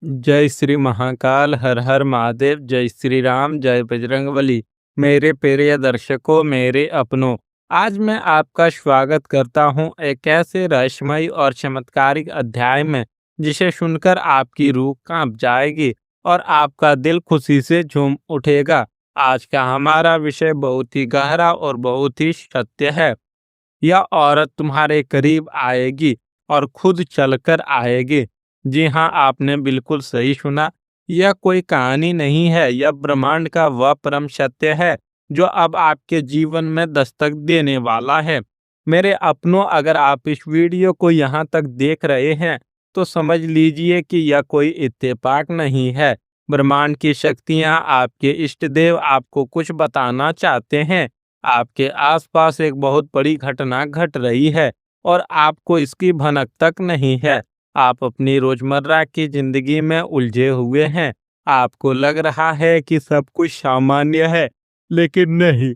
जय श्री महाकाल, हर हर महादेव, जय श्री राम, जय बजरंगबली। मेरे प्रिय दर्शकों, मेरे अपनों, आज मैं आपका स्वागत करता हूं एक ऐसे रहस्यमय और चमत्कारिक अध्याय में जिसे सुनकर आपकी रूह कांप जाएगी और आपका दिल खुशी से झूम उठेगा। आज का हमारा विषय बहुत ही गहरा और बहुत ही सत्य है। यह औरत तुम्हारे करीब आएगी और खुद चलकर आएगी। जी हाँ, आपने बिल्कुल सही सुना। यह कोई कहानी नहीं है, यह ब्रह्मांड का वह परम सत्य है जो अब आपके जीवन में दस्तक देने वाला है। मेरे अपनों, अगर आप इस वीडियो को यहाँ तक देख रहे हैं तो समझ लीजिए कि यह कोई इत्तेफाक नहीं है। ब्रह्मांड की शक्तियाँ, आपके इष्ट देव आपको कुछ बताना चाहते हैं। आपके आसपास एक बहुत बड़ी घटना घट रही है और आपको इसकी भनक तक नहीं है। आप अपनी रोजमर्रा की जिंदगी में उलझे हुए हैं। आपको लग रहा है कि सब कुछ सामान्य है, लेकिन नहीं।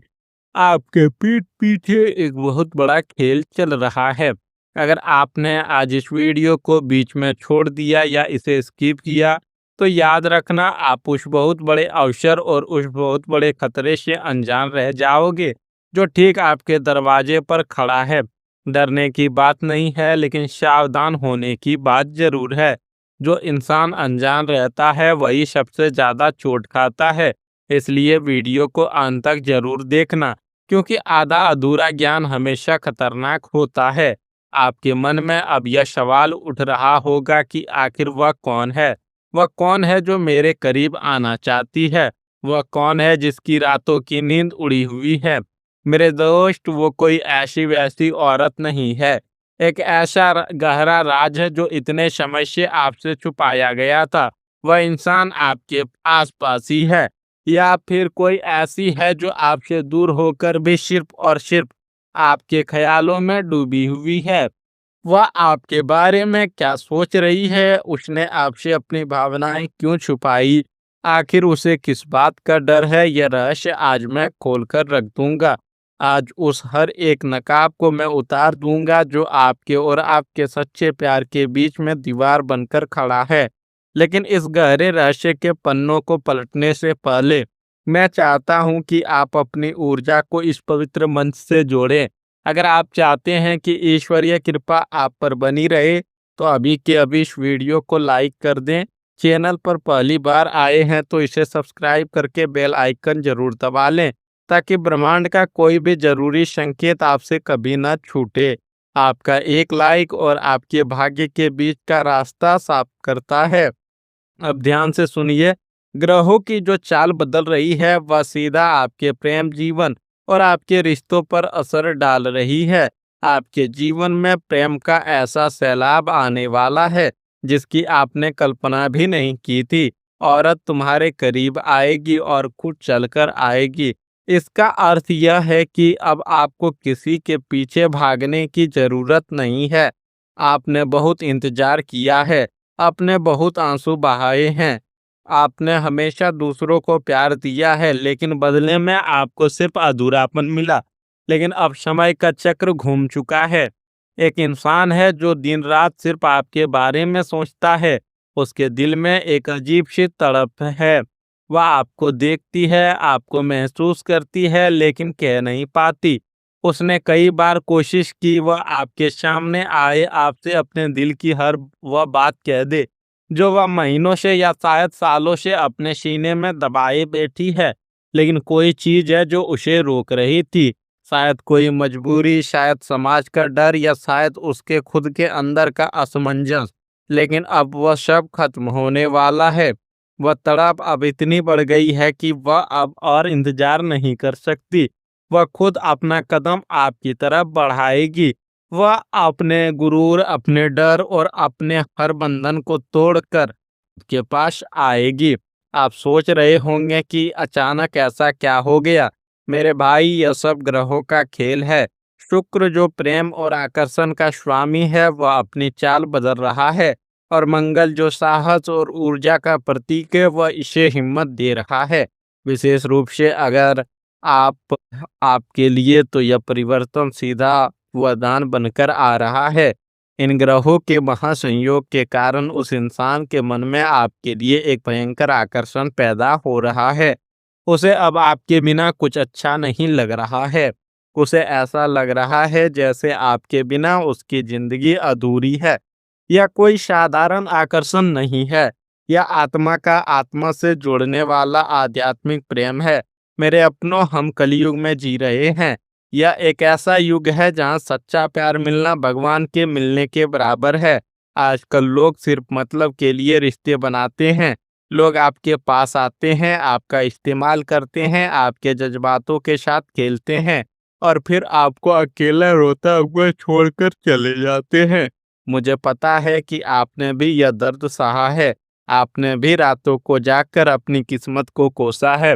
आपके पीठ पीछे एक बहुत बड़ा खेल चल रहा है। अगर आपने आज इस वीडियो को बीच में छोड़ दिया या इसे स्किप किया, तो याद रखना आप उस बहुत बड़े अवसर और उस बहुत बड़े खतरे से अनजान रह जाओगे जो ठीक आपके दरवाजे पर खड़ा है। डरने की बात नहीं है, लेकिन सावधान होने की बात जरूर है। जो इंसान अनजान रहता है वही सबसे ज्यादा चोट खाता है। इसलिए वीडियो को अंत तक जरूर देखना, क्योंकि आधा अधूरा ज्ञान हमेशा खतरनाक होता है। आपके मन में अब यह सवाल उठ रहा होगा कि आखिर वह कौन है? वह कौन है जो मेरे करीब आना चाहती है? वह कौन है जिसकी रातों की नींद उड़ी हुई है? मेरे दोस्त, वो कोई ऐसी वैसी औरत नहीं है। एक ऐसा गहरा राज है जो इतने समय से आपसे छुपाया गया था। वह इंसान आपके आसपास ही है, या फिर कोई ऐसी है जो आपसे दूर होकर भी सिर्फ और सिर्फ आपके ख्यालों में डूबी हुई है। वह आपके बारे में क्या सोच रही है? उसने आपसे अपनी भावनाएं क्यों छुपाई? आखिर उसे किस बात का डर है? यह रहस्य आज मैं खोलकर रख दूंगा। आज उस हर एक नकाब को मैं उतार दूंगा जो आपके और आपके सच्चे प्यार के बीच में दीवार बनकर खड़ा है। लेकिन इस गहरे रहस्य के पन्नों को पलटने से पहले मैं चाहता हूं कि आप अपनी ऊर्जा को इस पवित्र मंच से जोड़ें। अगर आप चाहते हैं कि ईश्वरीय कृपा आप पर बनी रहे, तो अभी के अभी इस वीडियो को लाइक कर दें। चैनल पर पहली बार आए हैं तो इसे सब्सक्राइब करके बेल आइकन जरूर दबा लें, ताकि ब्रह्मांड का कोई भी जरूरी संकेत आपसे कभी न छूटे। आपका एक लाइक और आपके भाग्य के बीच का रास्ता साफ करता है। अब ध्यान से सुनिए। ग्रहों की जो चाल बदल रही है वह सीधा आपके प्रेम जीवन और आपके रिश्तों पर असर डाल रही है। आपके जीवन में प्रेम का ऐसा सैलाब आने वाला है जिसकी आपने कल्पना भी नहीं की थी। औरत तुम्हारे करीब आएगी और खुद चलकर आएगी। इसका अर्थ यह है कि अब आपको किसी के पीछे भागने की जरूरत नहीं है। आपने बहुत इंतजार किया है, आपने बहुत आंसू बहाए हैं, आपने हमेशा दूसरों को प्यार दिया है, लेकिन बदले में आपको सिर्फ अधूरापन मिला। लेकिन अब समय का चक्र घूम चुका है। एक इंसान है जो दिन रात सिर्फ आपके बारे में सोचता है। उसके दिल में एक अजीब सी तड़प है। वह आपको देखती है, आपको महसूस करती है, लेकिन कह नहीं पाती। उसने कई बार कोशिश की वह आपके सामने आए, आपसे अपने दिल की हर वह बात कह दे जो वह महीनों से या शायद सालों से अपने सीने में दबाए बैठी है। लेकिन कोई चीज है जो उसे रोक रही थी। शायद कोई मजबूरी, शायद समाज का डर, या शायद उसके खुद के अंदर का असमंजस। लेकिन अब वह सब खत्म होने वाला है। वह तड़प अब इतनी बढ़ गई है कि वह अब और इंतजार नहीं कर सकती। वह खुद अपना कदम आपकी तरफ बढ़ाएगी। वह अपने गुरूर, अपने डर और अपने हर बंधन को तोड़कर के पास आएगी। आप सोच रहे होंगे कि अचानक ऐसा क्या हो गया? मेरे भाई, यह सब ग्रहों का खेल है। शुक्र, जो प्रेम और आकर्षण का स्वामी है, वह अपनी चाल बदल रहा है, और मंगल, जो साहस और ऊर्जा का प्रतीक है, वह इसे हिम्मत दे रहा है। विशेष रूप से अगर आप आपके लिए तो यह परिवर्तन सीधा वरदान बनकर आ रहा है। इन ग्रहों के महासंयोग के कारण उस इंसान के मन में आपके लिए एक भयंकर आकर्षण पैदा हो रहा है। उसे अब आपके बिना कुछ अच्छा नहीं लग रहा है। उसे ऐसा लग रहा है जैसे आपके बिना उसकी जिंदगी अधूरी है। यह कोई साधारण आकर्षण नहीं है। यह आत्मा का आत्मा से जोड़ने वाला आध्यात्मिक प्रेम है। मेरे अपनों, हम कलयुग में जी रहे हैं। यह एक ऐसा युग है जहाँ सच्चा प्यार मिलना भगवान के मिलने के बराबर है। आजकल लोग सिर्फ मतलब के लिए रिश्ते बनाते हैं। लोग आपके पास आते हैं, आपका इस्तेमाल करते हैं, आपके जज्बातों के साथ खेलते हैं और फिर आपको अकेला रोता हुआ छोड़कर चले जाते हैं। मुझे पता है कि आपने भी यह दर्द सहा है। आपने भी रातों को जागकर अपनी किस्मत को कोसा है।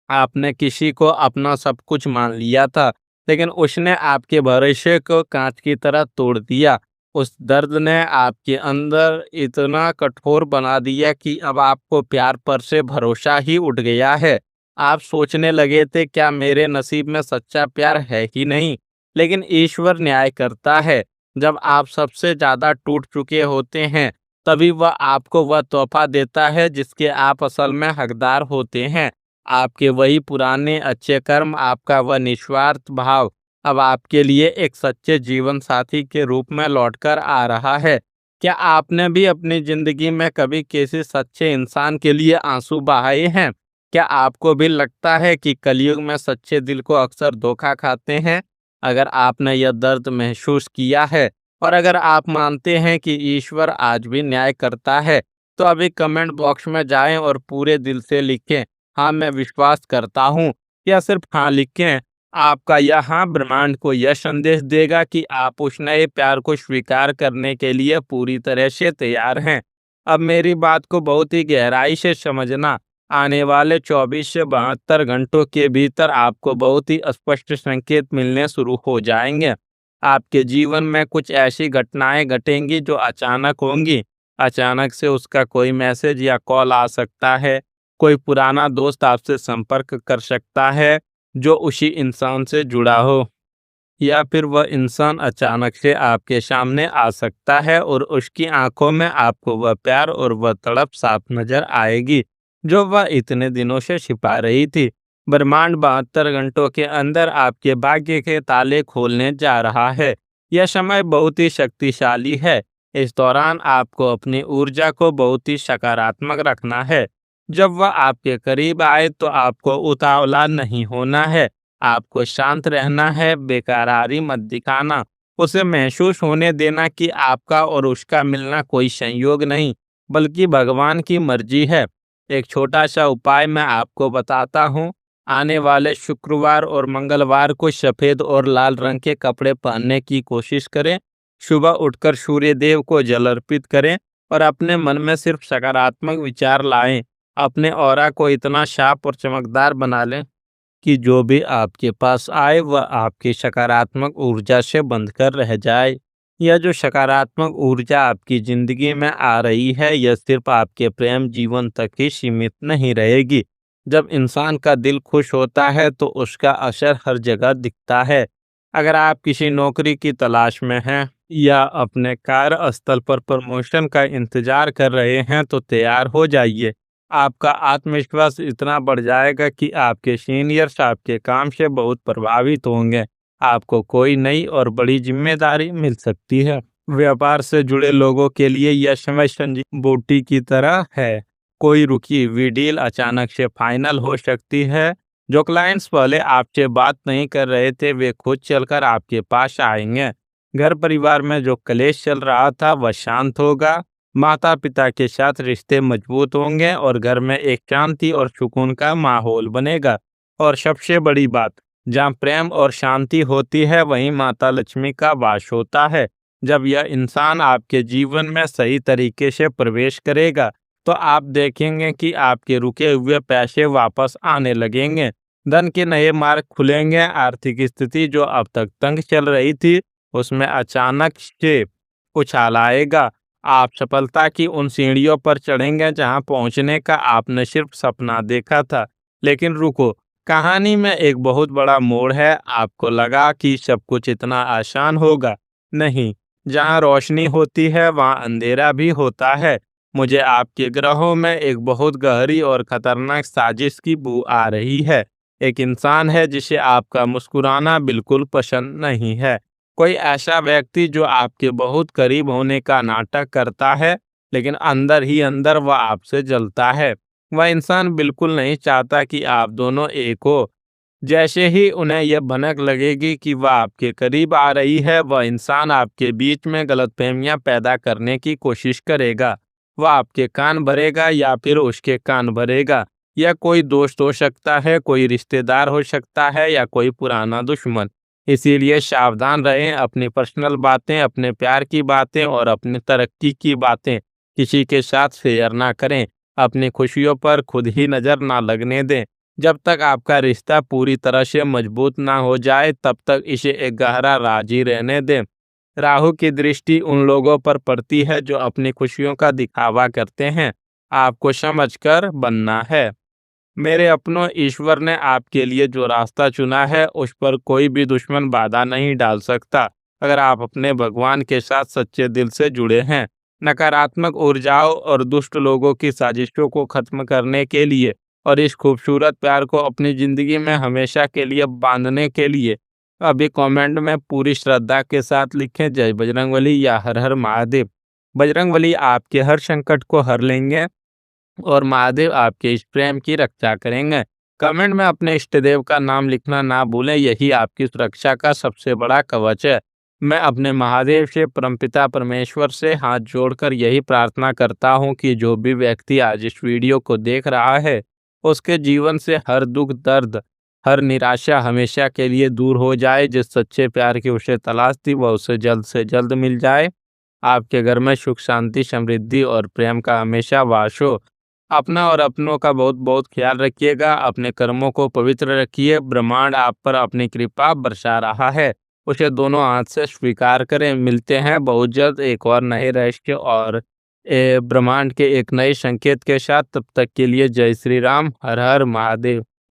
आपने किसी को अपना सब कुछ मान लिया था, लेकिन उसने आपके भरोसे को कांच की तरह तोड़ दिया। उस दर्द ने आपके अंदर इतना कठोर बना दिया कि अब आपको प्यार पर से भरोसा ही उठ गया है। आप सोचने लगे थे, क्या मेरे नसीब में सच्चा प्यार है ही नहीं? लेकिन ईश्वर न्याय करता है। जब आप सबसे ज्यादा टूट चुके होते हैं, तभी वह आपको वह तोहफा देता है जिसके आप असल में हकदार होते हैं। आपके वही पुराने अच्छे कर्म, आपका वह निस्वार्थ भाव अब आपके लिए एक सच्चे जीवन साथी के रूप में लौटकर आ रहा है। क्या आपने भी अपनी जिंदगी में कभी किसी सच्चे इंसान के लिए आंसू बहाए हैं? क्या आपको भी लगता है कि कलयुग में सच्चे दिल को अक्सर धोखा खाते हैं? अगर आपने यह दर्द महसूस किया है और अगर आप मानते हैं कि ईश्वर आज भी न्याय करता है, तो अभी कमेंट बॉक्स में जाएं और पूरे दिल से लिखें, हाँ मैं विश्वास करता हूँ, या सिर्फ हाँ लिखें। आपका यह हाँ ब्रह्मांड को यह संदेश देगा कि आप उस नए प्यार को स्वीकार करने के लिए पूरी तरह से तैयार हैं। अब मेरी बात को बहुत ही गहराई से समझना। आने वाले 24 से 72 घंटों के भीतर आपको बहुत ही स्पष्ट संकेत मिलने शुरू हो जाएंगे। आपके जीवन में कुछ ऐसी घटनाएं घटेंगी जो अचानक होंगी। अचानक से उसका कोई मैसेज या कॉल आ सकता है। कोई पुराना दोस्त आपसे संपर्क कर सकता है जो उसी इंसान से जुड़ा हो, या फिर वह इंसान अचानक से आपके सामने आ सकता है और उसकी आंखों में आपको वह प्यार और वह तड़प साफ नजर आएगी जो वह इतने दिनों से छिपा रही थी। ब्रह्मांड 72 घंटों के अंदर आपके भाग्य के ताले खोलने जा रहा है। यह समय बहुत ही शक्तिशाली है। इस दौरान आपको अपनी ऊर्जा को बहुत ही सकारात्मक रखना है। जब वह आपके करीब आए तो आपको उतावला नहीं होना है। आपको शांत रहना है, बेकरारी मत दिखाना। उसे महसूस होने देना कि आपका और उसका मिलना कोई संयोग नहीं, बल्कि भगवान की मर्जी है। एक छोटा सा उपाय मैं आपको बताता हूँ। आने वाले शुक्रवार और मंगलवार को सफेद और लाल रंग के कपड़े पहनने की कोशिश करें। सुबह उठकर सूर्य देव को जल अर्पित करें और अपने मन में सिर्फ सकारात्मक विचार लाएं। अपने ऑरा को इतना साफ और चमकदार बना लें कि जो भी आपके पास आए वह आपकी सकारात्मक ऊर्जा से बंधकर रह जाए। यह जो सकारात्मक ऊर्जा आपकी जिंदगी में आ रही है, यह सिर्फ आपके प्रेम जीवन तक ही सीमित नहीं रहेगी। जब इंसान का दिल खुश होता है तो उसका असर हर जगह दिखता है। अगर आप किसी नौकरी की तलाश में हैं या अपने कार्यस्थल पर प्रमोशन का इंतजार कर रहे हैं, तो तैयार हो जाइए। आपका आत्मविश्वास इतना बढ़ जाएगा कि आपके सीनियर्स आपके काम से बहुत प्रभावित होंगे। आपको कोई नई और बड़ी जिम्मेदारी मिल सकती है। व्यापार से जुड़े लोगों के लिए यह समय संजीवनी बूटी की तरह है। कोई रुकी हुई डील अचानक से फाइनल हो सकती है। जो क्लाइंट्स पहले आपसे बात नहीं कर रहे थे, वे खुद चलकर आपके पास आएंगे। घर परिवार में जो कलेश चल रहा था वह शांत होगा। माता पिता के साथ रिश्ते मजबूत होंगे और घर में एक शांति और सुकून का माहौल बनेगा। और सबसे बड़ी बात, जहाँ प्रेम और शांति होती है वहीं माता लक्ष्मी का वास होता है। जब यह इंसान आपके जीवन में सही तरीके से प्रवेश करेगा तो आप देखेंगे कि आपके रुके हुए पैसे वापस आने लगेंगे। धन के नए मार्ग खुलेंगे। आर्थिक स्थिति जो अब तक तंग चल रही थी उसमें अचानक से उछाल आएगा। आप सफलता की उन सीढ़ियों पर चढ़ेंगे जहां पहुंचने का आपने सिर्फ सपना देखा था। लेकिन रुको, कहानी में एक बहुत बड़ा मोड़ है। आपको लगा कि सब कुछ इतना आसान होगा। नहीं, जहाँ रोशनी होती है वहाँ अंधेरा भी होता है। मुझे आपके ग्रहों में एक बहुत गहरी और खतरनाक साजिश की बू आ रही है। एक इंसान है जिसे आपका मुस्कुराना बिल्कुल पसंद नहीं है। कोई ऐसा व्यक्ति जो आपके बहुत करीब होने का नाटक करता है, लेकिन अंदर ही अंदर वह आपसे जलता है। वह इंसान बिल्कुल नहीं चाहता कि आप दोनों एक हो। जैसे ही उन्हें यह भनक लगेगी कि वह आपके करीब आ रही है, वह इंसान आपके बीच में गलतफहमियां पैदा करने की कोशिश करेगा। वह आपके कान भरेगा या फिर उसके कान भरेगा। यह कोई दोस्त हो सकता है, कोई रिश्तेदार हो सकता है या कोई पुराना दुश्मन। इसीलिए सावधान रहें। अपनी पर्सनल बातें, अपने प्यार की बातें और अपनी तरक्की की बातें किसी के साथ शेयर ना करें। अपनी खुशियों पर खुद ही नज़र ना लगने दें। जब तक आपका रिश्ता पूरी तरह से मजबूत ना हो जाए, तब तक इसे एक गहरा राज ही रहने दें। राहु की दृष्टि उन लोगों पर पड़ती है जो अपनी खुशियों का दिखावा करते हैं। आपको समझकर बनना है। मेरे अपनों, ईश्वर ने आपके लिए जो रास्ता चुना है उस पर कोई भी दुश्मन बाधा नहीं डाल सकता। अगर आप अपने भगवान के साथ सच्चे दिल से जुड़े हैं, नकारात्मक ऊर्जाओं और दुष्ट लोगों की साजिशों को खत्म करने के लिए और इस खूबसूरत प्यार को अपनी जिंदगी में हमेशा के लिए बांधने के लिए, अभी कमेंट में पूरी श्रद्धा के साथ लिखें जय बजरंगबली या हर हर महादेव। बजरंगबली आपके हर संकट को हर लेंगे और महादेव आपके इस प्रेम की रक्षा करेंगे। कमेंट में अपने इष्ट देव का नाम लिखना ना भूलें, यही आपकी सुरक्षा का सबसे बड़ा कवच है। मैं अपने महादेव से, परमपिता परमेश्वर से हाथ जोड़कर यही प्रार्थना करता हूँ कि जो भी व्यक्ति आज इस वीडियो को देख रहा है, उसके जीवन से हर दुख दर्द, हर निराशा हमेशा के लिए दूर हो जाए। जिस सच्चे प्यार की उसे तलाश थी वह उसे जल्द से जल्द मिल जाए। आपके घर में सुख, शांति, समृद्धि और प्रेम का हमेशा वास हो। अपना और अपनों का बहुत बहुत ख्याल रखिएगा। अपने कर्मों को पवित्र रखिए। ब्रह्मांड आप पर अपनी कृपा बरसा रहा है, उसे दोनों हाथ से स्वीकार करें। मिलते हैं बहुत जल्द एक और नए रहस्य और ब्रह्मांड के एक नए संकेत के साथ। तब तक के लिए जय श्री राम, हर हर महादेव।